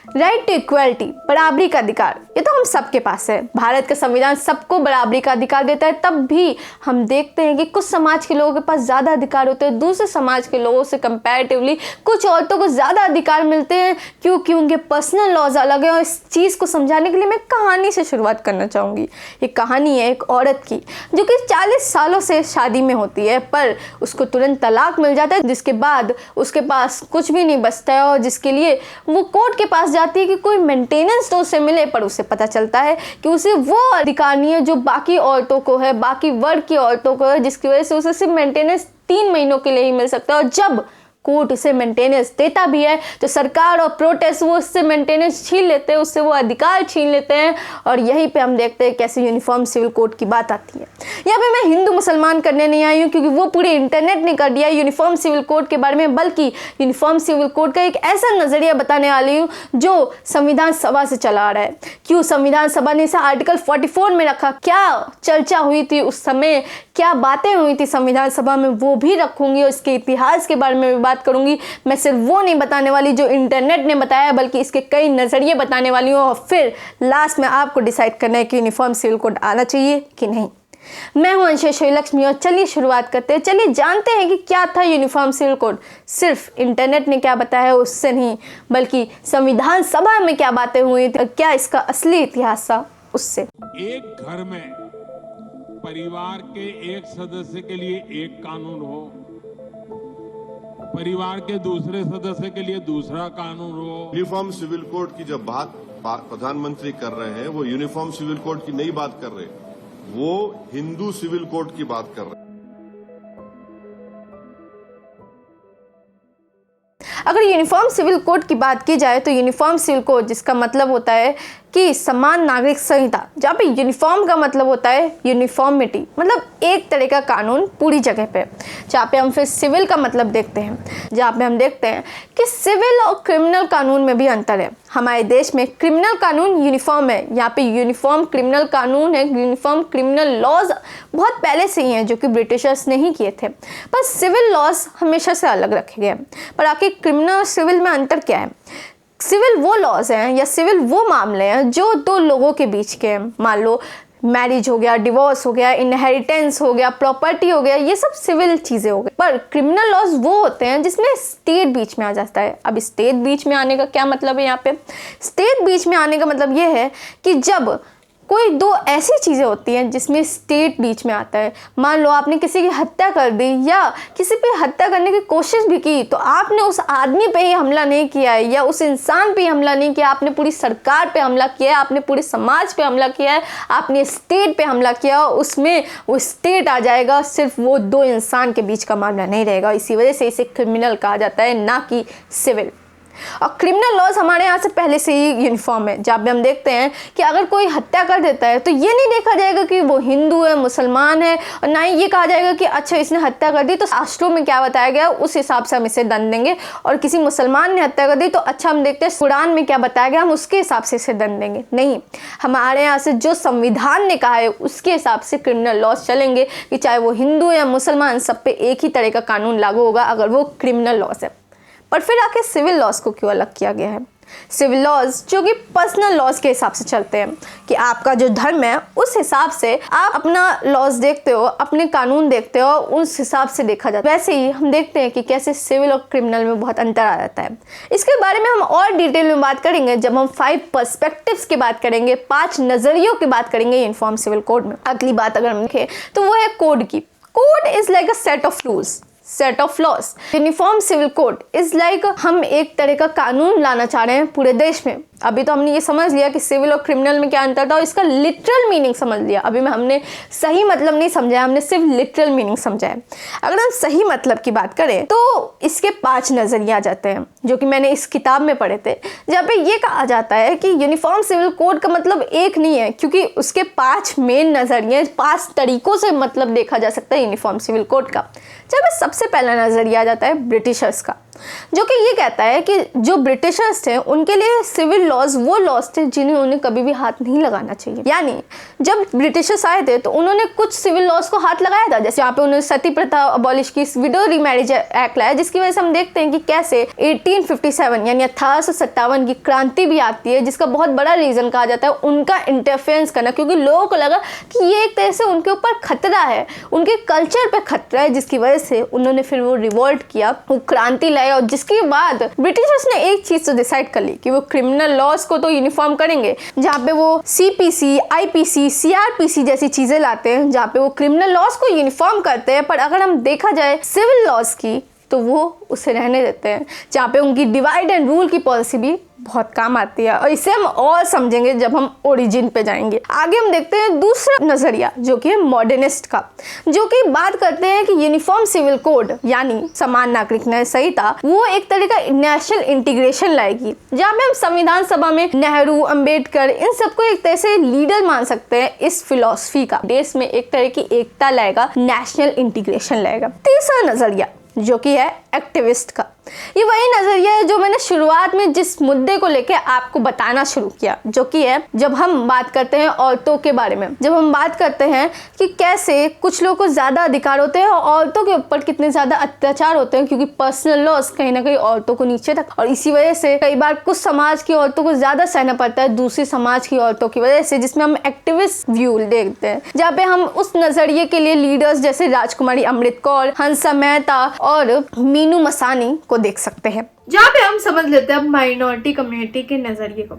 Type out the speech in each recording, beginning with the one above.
Right to equality, बराबरी का अधिकार, ये तो हम सबके पास है। भारत का संविधान सबको बराबरी का अधिकार देता है। तब भी हम देखते हैं कि कुछ समाज के लोगों के पास ज़्यादा अधिकार होते हैं, दूसरे समाज के लोगों से कंपैरेटिवली कुछ औरतों को ज़्यादा अधिकार मिलते हैं, क्योंकि उनके पर्सनल लॉज अलग हैं। और इस चीज़ को समझाने के लिए मैं कहानी से शुरुआत करना चाहूँगी। ये कहानी है एक औरत की जो कि 40 सालों से शादी में होती है, पर उसको तुरंत तलाक मिल जाता है, जिसके बाद उसके पास कुछ भी नहीं बचता है, और जिसके लिए वो कोर्ट के पास जाती है कि कोई मेंटेनेंस तो उसे मिले। पर उसे पता चलता है कि उसे वो अधिकार नहीं है जो बाकी औरतों को है, बाकी वर्ग की औरतों को है, जिसकी वजह से उसे सिर्फ मेंटेनेंस 3 महीनों के लिए ही मिल सकता है। और जब कोर्ट उसे मेंटेनेंस देता भी है तो सरकार और प्रोटेस्ट वो उससे मेंटेनेंस छीन लेते हैं, उससे वो अधिकार छीन लेते हैं। और यहीं पे हम देखते हैं कैसे यूनिफॉर्म सिविल कोड की बात आती है। यहाँ पे मैं हिंदू मुसलमान करने नहीं आई हूँ, क्योंकि वो पूरे इंटरनेट ने कर दिया यूनिफॉर्म सिविल कोड के बारे में, बल्कि यूनिफॉर्म सिविल कोड का एक ऐसा नज़रिया बताने वाली हूँ जो संविधान सभा से चला आ रहा है। क्यों संविधान सभा ने इसे आर्टिकल 44 में रखा, क्या चर्चा हुई थी उस समय, क्या बातें हुई थी संविधान सभा में, वो भी रखूंगी। और इसके इतिहास के बारे में भी बात करूंगी। मैं सिर्फ वो नहीं बताने वाली जो इंटरनेट ने बताया, बल्कि इसके कई नजरिए बताने वाली हूँ। और फिर लास्ट में आपको डिसाइड करना है कि यूनिफॉर्म सिविल कोड आना चाहिए कि नहीं। मैं हूं अंशेश्वरी लक्ष्मी और चलिए शुरुआत करते हैं। चलिए जानते हैं कि क्या था यूनिफॉर्म सिविल कोड। सिर्फ इंटरनेट ने क्या बताया है उससे नहीं, बल्कि संविधान सभा में क्या बातें हुई थी, क्या इसका असली इतिहास था उससे। एक घर में परिवार के एक सदस्य के लिए एक कानून हो, परिवार के दूसरे सदस्य के लिए दूसरा कानून हो। यूनिफॉर्म सिविल कोड की जब बात प्रधानमंत्री कर रहे हैं, वो यूनिफॉर्म सिविल कोड की नहीं बात कर रहे, वो हिंदू सिविल कोड की बात कर रहे हैं। अगर यूनिफॉर्म सिविल कोड की बात की जाए तो यूनिफॉर्म सिविल कोड जिसका मतलब होता है कि समान नागरिक संहिता, जहाँ पे यूनिफॉर्म का मतलब होता है यूनिफॉर्मिटी, मतलब एक तरह का कानून पूरी जगह पे। जहाँ पे हम फिर सिविल का मतलब देखते हैं, जहाँ पे हम देखते हैं कि सिविल और क्रिमिनल कानून में भी अंतर है। हमारे देश में क्रिमिनल कानून यूनिफॉर्म है, यहाँ पे यूनिफॉर्म क्रिमिनल कानून है, यूनिफॉर्म क्रिमिनल लॉज बहुत पहले से ही हैं जो कि ब्रिटिशर्स ने ही किए थे, पर सिविल लॉज हमेशा से अलग रखे गए। पर आखिर क्रिमिनल और सिविल में अंतर क्या है? सिविल वो लॉज हैं या सिविल वो मामले हैं जो दो लोगों के बीच के हैं। मान लो मैरिज हो गया, डिवोर्स हो गया, इनहेरिटेंस हो गया, प्रॉपर्टी हो गया, ये सब सिविल चीज़ें हो गई। पर क्रिमिनल लॉज वो होते हैं जिसमें स्टेट बीच में आ जाता है। अब स्टेट बीच में आने का क्या मतलब है? यहाँ पे स्टेट बीच में आने का मतलब ये है कि जब कोई दो ऐसी चीज़ें होती हैं जिसमें स्टेट बीच में आता है। मान लो आपने किसी की हत्या कर दी या किसी पे हत्या करने की कोशिश भी की, तो आपने उस आदमी पे ही हमला नहीं किया है या उस इंसान पे ही हमला नहीं किया, आपने पूरी सरकार पे हमला किया है, आपने पूरे समाज पे हमला किया है, आपने स्टेट पे हमला किया, उसमें वो स्टेट आ जाएगा, सिर्फ वो दो इंसान के बीच का मामला नहीं रहेगा। इसी वजह से इसे क्रिमिनल कहा जाता है, ना कि सिविल। और क्रिमिनल लॉज हमारे यहाँ से पहले से ही यूनिफॉर्म है, जहाँ पे हम देखते हैं कि अगर कोई हत्या कर देता है तो ये नहीं देखा जाएगा कि वो हिंदू है, मुसलमान है, और ना ही ये कहा जाएगा कि अच्छा इसने हत्या कर दी तो शास्त्रों में क्या बताया गया उस हिसाब से हम इसे दंड देंगे, और किसी मुसलमान ने हत्या कर दी तो अच्छा हम देखते हैं कुरान में क्या बताया गया, हम उसके हिसाब से इसे दंड देंगे। नहीं, हमारे यहाँ से जो संविधान ने कहा है उसके हिसाब से क्रिमिनल लॉज चलेंगे, कि चाहे वो हिंदू या मुसलमान, सब पे एक ही तरह का कानून लागू होगा अगर वो क्रिमिनल लॉज है। पर फिर आके सिविल लॉज को क्यों अलग किया गया है? सिविल लॉज जो कि पर्सनल लॉज के हिसाब से चलते हैं, कि आपका जो धर्म है उस हिसाब से आप अपना लॉज देखते हो, अपने कानून देखते हो, उस हिसाब से देखा जाता है। वैसे ही हम देखते हैं कि कैसे सिविल और क्रिमिनल में बहुत अंतर आ जाता है। इसके बारे में हम और डिटेल में बात करेंगे जब हम 5 पर्सपेक्टिव्स की बात करेंगे, 5 नजरियों की बात करेंगे यूनिफॉर्म सिविल कोड में। अगली बात अगर हम देखें तो वो है कोड की। Code is like a set of rules, set of laws. Uniform civil code is like हम एक तरह का कानून लाना चाह रहे हैं पूरे देश में। अभी तो हमने ये समझ लिया कि सिविल और क्रिमिनल में क्या अंतर था और इसका लिटरल मीनिंग समझ लिया। अभी में हमने सही मतलब नहीं समझा, हमने सिर्फ लिटरल मीनिंग समझा है। अगर हम सही मतलब की बात करें तो इसके 5 नजरिए आ जाते हैं जो कि मैंने इस किताब में पढ़े थे, जहाँ पे ये कहा जाता है कि यूनिफॉर्म सिविल कोड का मतलब एक नहीं है, क्योंकि उसके 5 मेन नजरिए, 5 तरीकों से मतलब देखा जा सकता है यूनिफॉर्म सिविल कोड का। जब सबसे पहला नजरिया आ जाता है ब्रिटिशर्स का। जो कि ये कहता है कि जो ब्रिटिशर्स थे उनके लिए सिविल लॉज वो लॉज थे जिन्हें उन्हें कभी भी हाथ नहीं लगाना चाहिए। यानी जब ब्रिटिशर्स आए थे तो उन्होंने कुछ सिविल लॉज को हाथ लगाया था, जैसे यहाँ पे उन्होंने सती प्रथा अबॉलिश की, विडो रीमैरिज एक्ट लाया, जिसकी वजह से हम देखते हैं कि कैसे 1857 यानी 1857 की क्रांति भी आती है, जिसका बहुत बड़ा रीजन कहा जाता है उनका इंटरफेरेंस करना, क्योंकि लोगों को लगा कि ये एक तरह से उनके ऊपर खतरा है, उनके कल्चर पे खतरा है, जिसकी वजह से उन्होंने फिर वो रिवोल्ट किया, वो क्रांति लाया। और जिसके बाद ब्रिटिशर्स ने एक चीज तो डिसाइड कर ली कि वो क्रिमिनल लॉज को तो यूनिफॉर्म करेंगे, जहाँ पे वो सीपीसी, आईपीसी, सीआरपीसी जैसी चीजें लाते हैं, जहाँ पे वो क्रिमिनल लॉज को यूनिफॉर्म करते हैं। पर अगर हम देखा जाए सिविल लॉज की तो वो उसे रहने देते हैं, जहाँ पे उनकी डिवाइड एंड रूल की पॉलिसी भी बहुत काम आती है। और इसे हम और समझेंगे जब हम ओरिजिन पे जाएंगे। आगे हम देखते हैं दूसरा नजरिया जो कि है मॉडर्निस्ट का, जो कि बात करते हैं कि यूनिफॉर्म सिविल कोड यानी समान नागरिक न्याय संहिता वो एक तरह का नेशनल इंटीग्रेशन लाएगी, जहाँ पे हम संविधान सभा में नेहरू, अंबेडकर इन सबको एक तरह से लीडर मान सकते हैं इस फिलॉसफी का। देश में एक तरह की एकता लाएगा, नेशनल इंटीग्रेशन लाएगा। तीसरा नजरिया जो कि है एक्टिविस्ट का, ये वही नजरिया है जो मैंने शुरुआत में जिस मुद्दे को लेकर आपको बताना शुरू किया, जो कि है जब हम बात करते हैं औरतों के बारे में, जब हम बात करते हैं कि कैसे कुछ लोगों को ज्यादा अधिकार होते हैं और औरतों के ऊपर कितने ज्यादा अत्याचार होते हैं, क्योंकि पर्सनल लॉस कहीं ना कहीं औरतों को नीचे तक, और इसी वजह से कई बार कुछ समाज की औरतों को ज्यादा सहना पड़ता है दूसरी समाज की औरतों की वजह से, जिसमें हम एक्टिविस्ट व्यू देखते हैं, जहाँ पे हम उस नजरिए के लिए लीडर्स जैसे राजकुमारी अमृत कौर, हंसा मेहता और मीनू मसानी को देख सकते हैं। जहाँ पे हम समझ लेते हैं माइनॉरिटी कम्युनिटी के नजरिए को।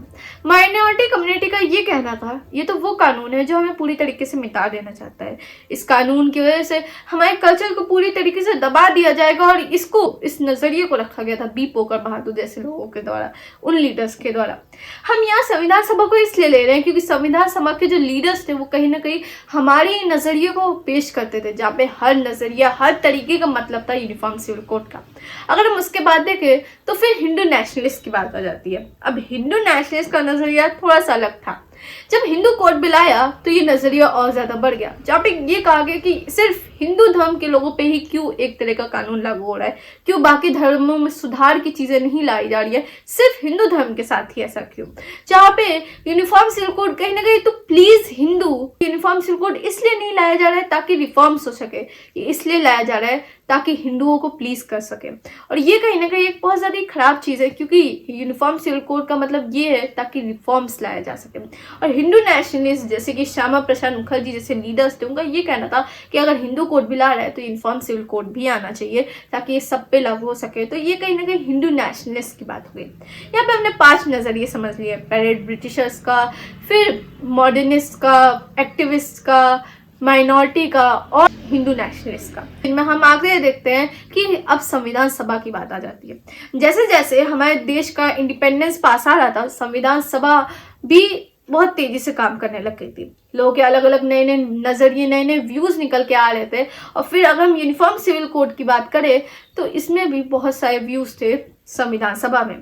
माइनॉरिटी कम्युनिटी का ये कहना था ये तो वो कानून है जो हमें पूरी तरीके से मिटा देना चाहता है। इस कानून की वजह से हमारे कल्चर को पूरी तरीके से दबा दिया जाएगा, और इस नजरिए को रखा गया था बी पोकर बहादुर जैसे लोगों के द्वारा, उन लीडर्स के द्वारा। हम यहाँ संविधान सभा को इसलिए ले रहे हैं क्योंकि संविधान सभा के जो लीडर्स थे वो कहीं ना कहीं हमारे नजरिए को पेश करते थे, जहाँ पे हर नजरिया, हर तरीके का मतलब था यूनिफॉर्म सिविल कोड का। अगर हम उसके बाद देखें तो फिर हिंदू नेशनलिस्ट की बात आ जाती है। अब हिंदू नेशनलिस्ट का नजरिया थोड़ा सा अलग था। जब हिंदू कोड बिल आया तो ये नजरिया और ज्यादा बढ़ गया, जहाँ पे ये कहा गया कि सिर्फ हिंदू धर्म के लोगों पे ही क्यों एक तरह का कानून लागू हो रहा है, क्यों बाकी धर्मों में सुधार की चीजें नहीं लाई जा रही है, सिर्फ हिंदू धर्म के साथ ही ऐसा क्यों। जहाँ पे यूनिफॉर्म सिविल कोड कहीं ना कहीं तो please Hindu, uniform civil code इसलिए नहीं लाया जा रहा है ताकि रिफॉर्म्स हो सके, इसलिए लाया जा रहा है ताकि हिंदुओं को प्लीज कर सके। और ये कहीं ना कहीं एक बहुत ज्यादा खराब चीज है, क्योंकि यूनिफॉर्म सिविल कोड का मतलब ये है ताकि रिफॉर्म्स लाया जा सके। और हिंदू नेशनलिस्ट जैसे कि श्यामा प्रसाद मुखर्जी जैसे लीडर्स थे, उनका ये कहना था कि अगर हिंदू कोड भी ला रहा है तो यूनिफॉर्म सिविल कोड भी आना चाहिए ताकि ये सब पे लागू हो सके। तो ये कहीं ना कहीं हिंदू नेशनलिस्ट की बात हुई। यहाँ पे हमने 5 नजरिए समझ लिए, पहले ब्रिटिशर्स का, फिर मॉडर्निस्ट का, एक्टिविस्ट का, माइनॉरिटी का और हिंदू नेशनलिस्ट का। इनमें हम आगे देखते हैं कि अब संविधान सभा की बात आ जाती है। जैसे जैसे हमारे देश का इंडिपेंडेंस पास आ रहा था, संविधान सभा भी बहुत तेजी से काम करने लग गई थी। लोगों के अलग अलग नए नए नजरिए, नए नए व्यूज निकल के आ रहे थे। और फिर अगर हम यूनिफॉर्म सिविल कोड की बात करें तो इसमें भी बहुत सारे व्यूज थे संविधान सभा में,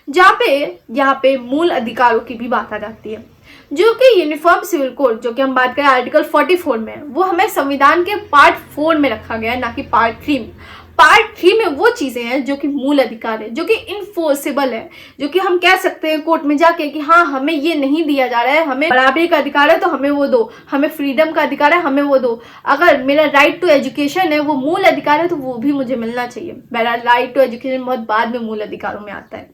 जहाँ पे यहाँ पे मूल अधिकारों की भी बात आ जाती है, जो कि यूनिफॉर्म सिविल कोड जो कि हम बात करें आर्टिकल 44 में, वो हमें संविधान के पार्ट 4 में रखा गया है, ना कि पार्ट 3 में। पार्ट 3 में वो चीजें हैं जो कि मूल अधिकार है, जो कि इनफोर्सेबल है, जो कि हम कह सकते हैं कोर्ट में जाके कि हाँ हमें ये नहीं दिया जा रहा है, हमें बराबरी का अधिकार है तो हमें वो दो, हमें फ्रीडम का अधिकार है हमें वो दो, अगर मेरा राइट टू एजुकेशन है वो मूल अधिकार है तो वो भी मुझे मिलना चाहिए। मेरा राइट टू एजुकेशन बहुत बाद में मूल अधिकारों में आता है।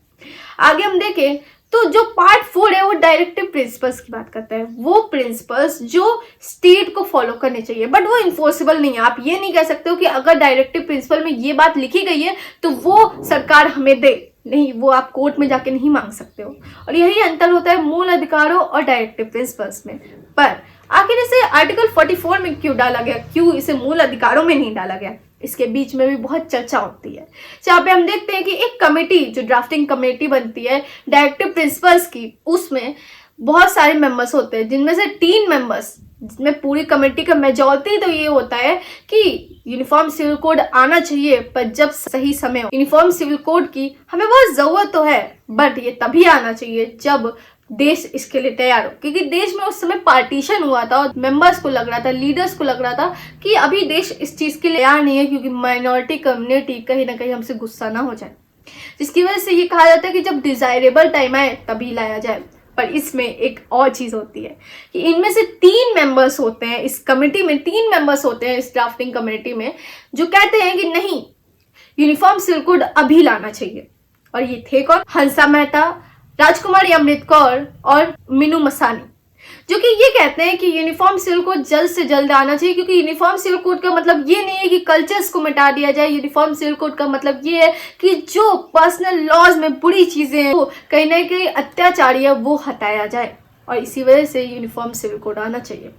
आगे हम देखें तो जो पार्ट 4 है वो डायरेक्टिव प्रिंसिपल्स की बात करता है, वो प्रिंसिपल्स जो स्टेट को फॉलो करने चाहिए, बट वो इन्फोर्सेबल नहीं है। आप ये नहीं कह सकते हो कि अगर डायरेक्टिव प्रिंसिपल में ये बात लिखी गई है तो वो सरकार हमें दे, नहीं, वो आप कोर्ट में जाके नहीं मांग सकते हो। और यही अंतर होता है मूल अधिकारों और डायरेक्टिव प्रिंसिपल्स में। पर आखिर इसे आर्टिकल 44 में क्यों डाला गया, क्यों इसे मूल अधिकारों में नहीं डाला गया, इसके बीच में भी बहुत चर्चा होती है। जहाँ पे हम देखते हैं कि एक कमेटी जो ड्राफ्टिंग कमेटी बनती है डायरेक्टिव प्रिंसिपल्स की, उसमें बहुत सारे मेंबर्स होते हैं, जिनमें से 3 मेंबर्स, जिसमें पूरी कमेटी का मेजॉरिटी तो ये होता है कि यूनिफॉर्म सिविल कोड आना चाहिए, पर जब सही समय हो। यूनिफॉर्म सिविल कोड की हमें बहुत जरूरत तो है, बट ये तभी आना चाहिए जब देश इसके लिए तैयार हो, क्योंकि देश में उस समय पार्टीशन हुआ था और मेंबर्स को लग रहा था, लीडर्स को लग रहा था कि अभी देश इस चीज के लिए तैयार नहीं है, क्योंकि माइनॉरिटी कम्युनिटी कहीं ना कहीं हमसे गुस्सा ना हो जाए। जिसकी वजह से ये कहा जाता है कि जब डिजायरेबल टाइम आए तभी लाया जाए। पर इसमें एक और चीज होती है कि इनमें से 3 मेंबर्स होते हैं इस कमेटी में, 3 मेंबर्स होते हैं इस ड्राफ्टिंग कमेटी में, जो कहते हैं कि नहीं, यूनिफॉर्म सिविल कोड अभी लाना चाहिए। और ये थे कौन? हंसा मेहता, राजकुमारी अमृत कौर और मीनू मसानी, जो कि ये कहते हैं कि यूनिफॉर्म सिविल कोड जल्द से जल्द आना चाहिए, क्योंकि यूनिफॉर्म सिविल कोड का मतलब ये नहीं है कि कल्चर्स को मिटा दिया जाए। यूनिफॉर्म सिविल कोड का मतलब ये है कि जो पर्सनल लॉज में बुरी चीजें हैं, वो कहीं ना कहीं अत्याचारी है, वो हटाया जाए। और इसी वजह से यूनिफॉर्म सिविल कोड आना चाहिए।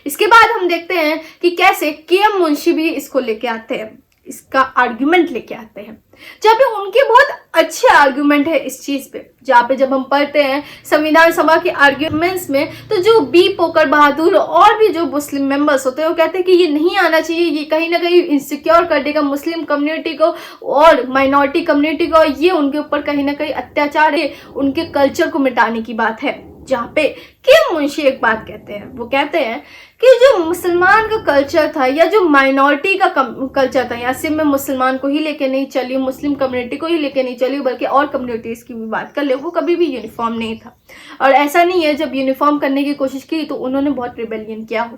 इसके बाद हम देखते हैं कि कैसे के.एम. मुंशी भी इसको लेके आते हैं, इसका आर्ग्यूमेंट लेके आते हैं, जहाँ पे उनके बहुत अच्छे आर्ग्यूमेंट है इस चीज पे। जहाँ पे जब हम पढ़ते हैं संविधान सभा के आर्ग्यूमेंट्स में, तो जो बी पोकर बहादुर और भी जो मुस्लिम मेंबर्स होते हैं वो कहते हैं कि ये नहीं आना चाहिए, ये कहीं ना कहीं इंसिक्योर कर देगा मुस्लिम कम्युनिटी को और माइनॉरिटी कम्युनिटी को, ये उनके ऊपर कहीं ना कहीं अत्याचार है, उनके कल्चर को मिटाने की बात है। जहाँ पे के.एम. मुंशी एक बात कहते हैं, वो कहते हैं कि जो मुसलमान का कल्चर था या जो माइनॉरिटी का कल्चर था, या सिर्फ मैं मुसलमान को ही लेके नहीं चली, मुस्लिम कम्युनिटी को ही लेके नहीं चली, बल्कि और कम्युनिटीज की भी बात कर ले, वो कभी भी यूनिफॉर्म नहीं था। और ऐसा नहीं है जब यूनिफॉर्म करने की कोशिश की तो उन्होंने बहुत रिबेलियन किया हो।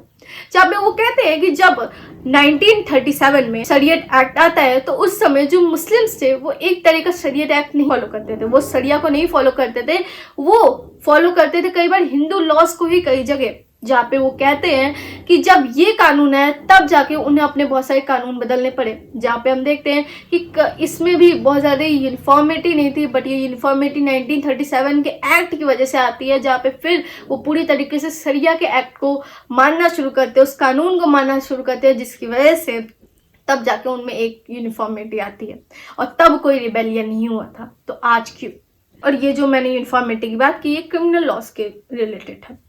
जहाँ पे वो कहते हैं कि जब 1937 में शरीयत एक्ट आता है, तो उस समय जो मुस्लिम्स थे वो एक तरह का शरीयत एक्ट नहीं फॉलो करते थे, वो शरिया को नहीं फॉलो करते थे, वो फॉलो करते थे कई बार हिंदू लॉज को ही कई जगह। जहाँ पे वो कहते हैं कि जब ये कानून है तब जाके उन्हें अपने बहुत सारे कानून बदलने पड़े। जहाँ पे हम देखते हैं कि इसमें भी बहुत ज़्यादा यूनिफॉर्मिटी नहीं थी, बट ये यूनिफॉर्मिटी 1937 के एक्ट की वजह से आती है, जहाँ पे फिर वो पूरी तरीके से शरिया के एक्ट को मानना शुरू करते हैं, उस कानून को मानना शुरू करते हैं, जिसकी वजह से तब जाके उनमें एक यूनिफॉर्मिटी आती है। और तब कोई रिबेलियन नहीं हुआ था, तो आज क्यों? और ये जो मैंने यूनिफॉर्मिटी की बात की, ये क्रिमिनल लॉस के रिलेटेड है।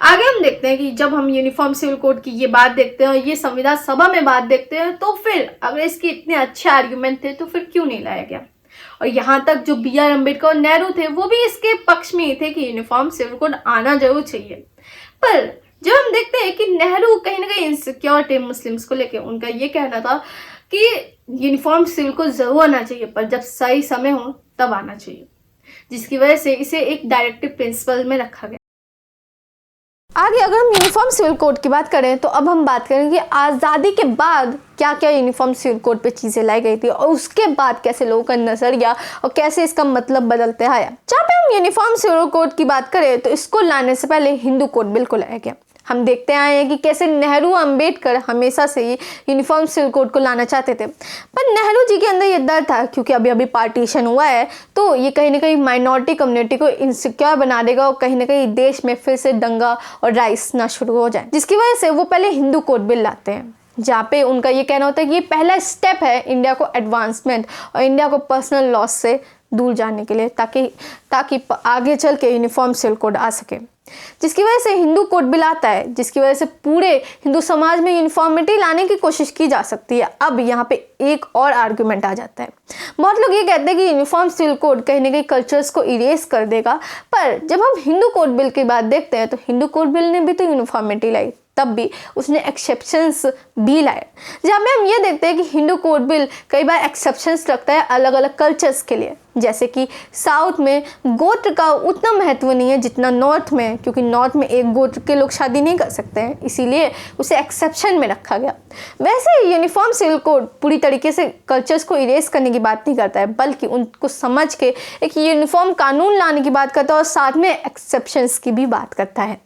आगे हम देखते हैं कि जब हम यूनिफॉर्म सिविल कोड की ये बात देखते हैं और ये संविधान सभा में बात देखते हैं, तो फिर अगर इसके इतने अच्छे आर्ग्यूमेंट थे तो फिर क्यों नहीं लाया गया? और यहाँ तक जो बी.आर. अम्बेडकर और नेहरू थे वो भी इसके पक्ष में ही थे कि यूनिफॉर्म सिविल कोड आना जरूर चाहिए। पर जब हम देखते हैं कि नेहरू कहीं ना कहीं इनसिक्योर थे मुस्लिम्स को लेकर, उनका ये कहना था कि यूनिफॉर्म सिविल कोड जरूर आना चाहिए, पर जब सही समय हो तब आना चाहिए, जिसकी वजह से इसे एक डायरेक्टिव प्रिंसिपल में रखा गया। आगे अगर हम यूनिफॉर्म सिविल कोड की बात करें तो अब हम बात करेंगे आज़ादी के बाद क्या क्या यूनिफॉर्म सिविल कोड पे चीज़ें लाई गई थी और उसके बाद कैसे लोगों का नज़रिया और कैसे इसका मतलब बदलते आया। जहाँ पे हम यूनिफॉर्म सिविल कोड की बात करें तो इसको लाने से पहले हिंदू कोड बिल को लाया गया। हम देखते आए हैं कि कैसे नेहरू अम्बेडकर हमेशा से ही यूनिफॉर्म सिविल कोड को लाना चाहते थे, पर नेहरू जी के अंदर ये डर था क्योंकि अभी अभी पार्टीशन हुआ है तो ये कहीं ना कहीं माइनॉरिटी कम्युनिटी को इनसिक्योर बना देगा और कहीं ना कहीं देश में फिर से दंगा और राइस ना शुरू हो जाए, जिसकी वजह से वो पहले हिंदू कोड बिल लाते हैं, जहाँ पे उनका ये कहना होता है कि ये पहला स्टेप है इंडिया को एडवांसमेंट और इंडिया को पर्सनल लॉस से दूर जाने के लिए, ताकि आगे चल के यूनिफॉर्म सिविल कोड आ सके, जिसकी वजह से हिंदू कोड बिल आता है, जिसकी वजह से पूरे हिंदू समाज में यूनिफॉर्मिटी लाने की कोशिश की जा सकती है। अब यहाँ पे एक और आर्गुमेंट आ जाता है, बहुत लोग ये कहते हैं कि यूनिफॉर्म सिविल कोड कहीं ना कहीं कल्चर्स को इरेज कर देगा, पर जब हम हिंदू कोड बिल की बात देखते हैं तो हिंदू कोड बिल ने भी तो यूनिफॉर्मिटी लाई, तब भी उसने एक्सेप्शंस भी लाए, जहाँ पे हम ये देखते हैं कि हिंदू कोड बिल कई बार एक्सेप्शंस रखता है अलग अलग कल्चर्स के लिए, जैसे कि साउथ में गोत्र का उतना महत्व नहीं है जितना नॉर्थ में, क्योंकि नॉर्थ में एक गोत्र के लोग शादी नहीं कर सकते हैं, इसीलिए उसे एक्सेप्शन में रखा गया। वैसे यूनिफॉर्म सिविल कोड पूरी तरीके से कल्चर्स को इरेज करने की बात नहीं करता है, बल्कि उनको समझ के एक यूनिफॉर्म कानून लाने की बात करता है और साथ में एक्सेप्शंस की भी बात करता है।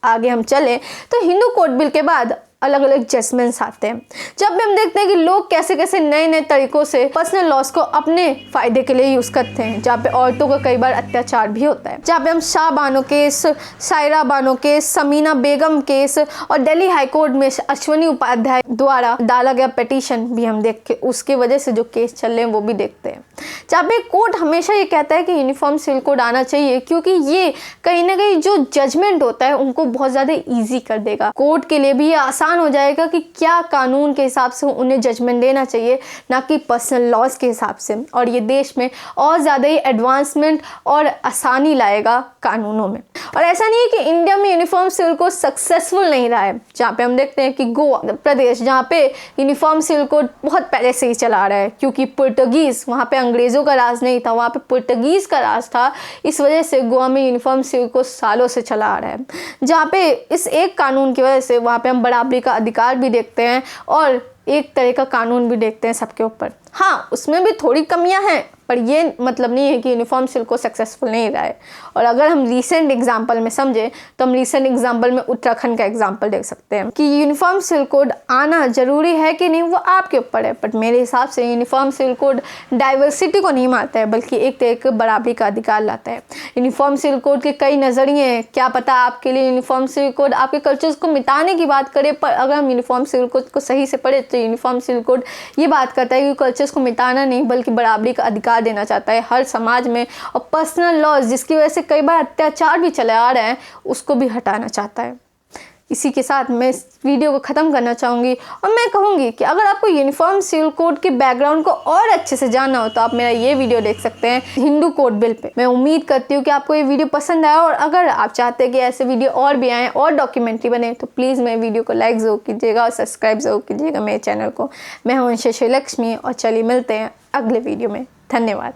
आगे हम चले तो हिंदू कोड बिल के बाद अलग अलग जजमेंट्स आते हैं, जब भी हम देखते हैं कि लोग कैसे कैसे नए नए तरीकों से पर्सनल लॉस को अपने फायदे के लिए यूज़ करते हैं, जहाँ पे औरतों का कई बार अत्याचार भी होता है, जहाँ पे हम शाह बानो केस, सायरा बानो केस, समीना बेगम केस और दिल्ली हाईकोर्ट में अश्वनी उपाध्याय द्वारा डाला गया पिटीशन भी हम देख के उसके वजह से जो केस चल रहे हैं वो भी देखते हैं, जहाँ पे कोर्ट हमेशा ये कहता है कि यूनिफॉर्म सिविल कोड आना चाहिए, क्योंकि ये कहीं ना कहीं जो जजमेंट होता है उनको बहुत ज़्यादा ईजी कर देगा। कोर्ट के लिए भी ये आसान हो जाएगा कि क्या कानून के हिसाब से उन्हें जजमेंट देना चाहिए, ना कि पर्सनल लॉज के हिसाब से, और ये देश में और ज़्यादा ही एडवांसमेंट और आसानी लाएगा कानूनों में। और ऐसा नहीं है कि इंडिया में यूनिफॉर्म सिविल कोड सक्सेसफुल नहीं रहा है, जहाँ पे हम देखते हैं कि गोवा प्रदेश, जहाँ पे यूनिफॉर्म सिविल कोड बहुत पहले से ही चला रहा है, क्योंकि पुर्तगीज वहाँ पे अंग्रेज़ों का राज नहीं था, वहाँ पे पुर्तगीज़ का राज था। इस वजह से गोवा में यूनिफॉर्म सिविल कोड सालों से चला आ रहा है, जहाँ पे इस एक कानून की वजह से वहाँ पे हम बराबरी का अधिकार भी देखते हैं और एक तरह का कानून भी देखते हैं सबके ऊपर। हाँ, उसमें भी थोड़ी कमियां हैं, पर ये मतलब नहीं है कि यूनिफॉर्म सिविल कोड सक्सेसफुल नहीं रहा है। और अगर हम रीसेंट एग्जांपल में समझें तो हम रीसेंट एग्जांपल में उत्तराखंड का एग्जांपल देख सकते हैं कि यूनिफॉर्म सिविल कोड आना जरूरी है कि नहीं वो आपके ऊपर है। बट मेरे हिसाब से यूनिफॉर्म सिविल कोड डाइवर्सिटी को नहीं मारता है, बल्कि एक तरह के बराबरी का अधिकार लाता है। यूनिफॉर्म सिविल कोड के कई नज़रिए हैं, क्या पता आपके लिए यूनिफॉर्म सिविल कोड आपके कल्चर्स को मिटाने की बात करे, पर अगर हम यूनिफॉर्म सिविल कोड को सही से पढ़े तो यूनिफॉर्म सिविल कोड ये बात करता है कि कल्चर्स को मिटाना नहीं बल्कि बराबरी का अधिकार देना चाहता है हर समाज में, और पर्सनल लॉज जिसकी वजह से कई बार अत्याचार भी चले आ रहे हैं उसको भी हटाना चाहता है। इसी के साथ मैं इस वीडियो को ख़त्म करना चाहूँगी और मैं कहूँगी कि अगर आपको यूनिफॉर्म सिविल कोड के बैकग्राउंड को और अच्छे से जानना हो तो आप मेरा ये वीडियो देख सकते हैं हिंदू कोड बिल पे। मैं उम्मीद करती हूँ कि आपको ये वीडियो पसंद आया, और अगर आप चाहते हैं कि ऐसे वीडियो और भी आएँ और डॉक्यूमेंट्री बने तो प्लीज़ मेरे वीडियो को लाइक ज़रूर कीजिएगा और सब्सक्राइब ज़रूर कीजिएगा मेरे चैनल को। मैं हूँ श्री लक्ष्मी और चलिए मिलते हैं अगले वीडियो में। धन्यवाद।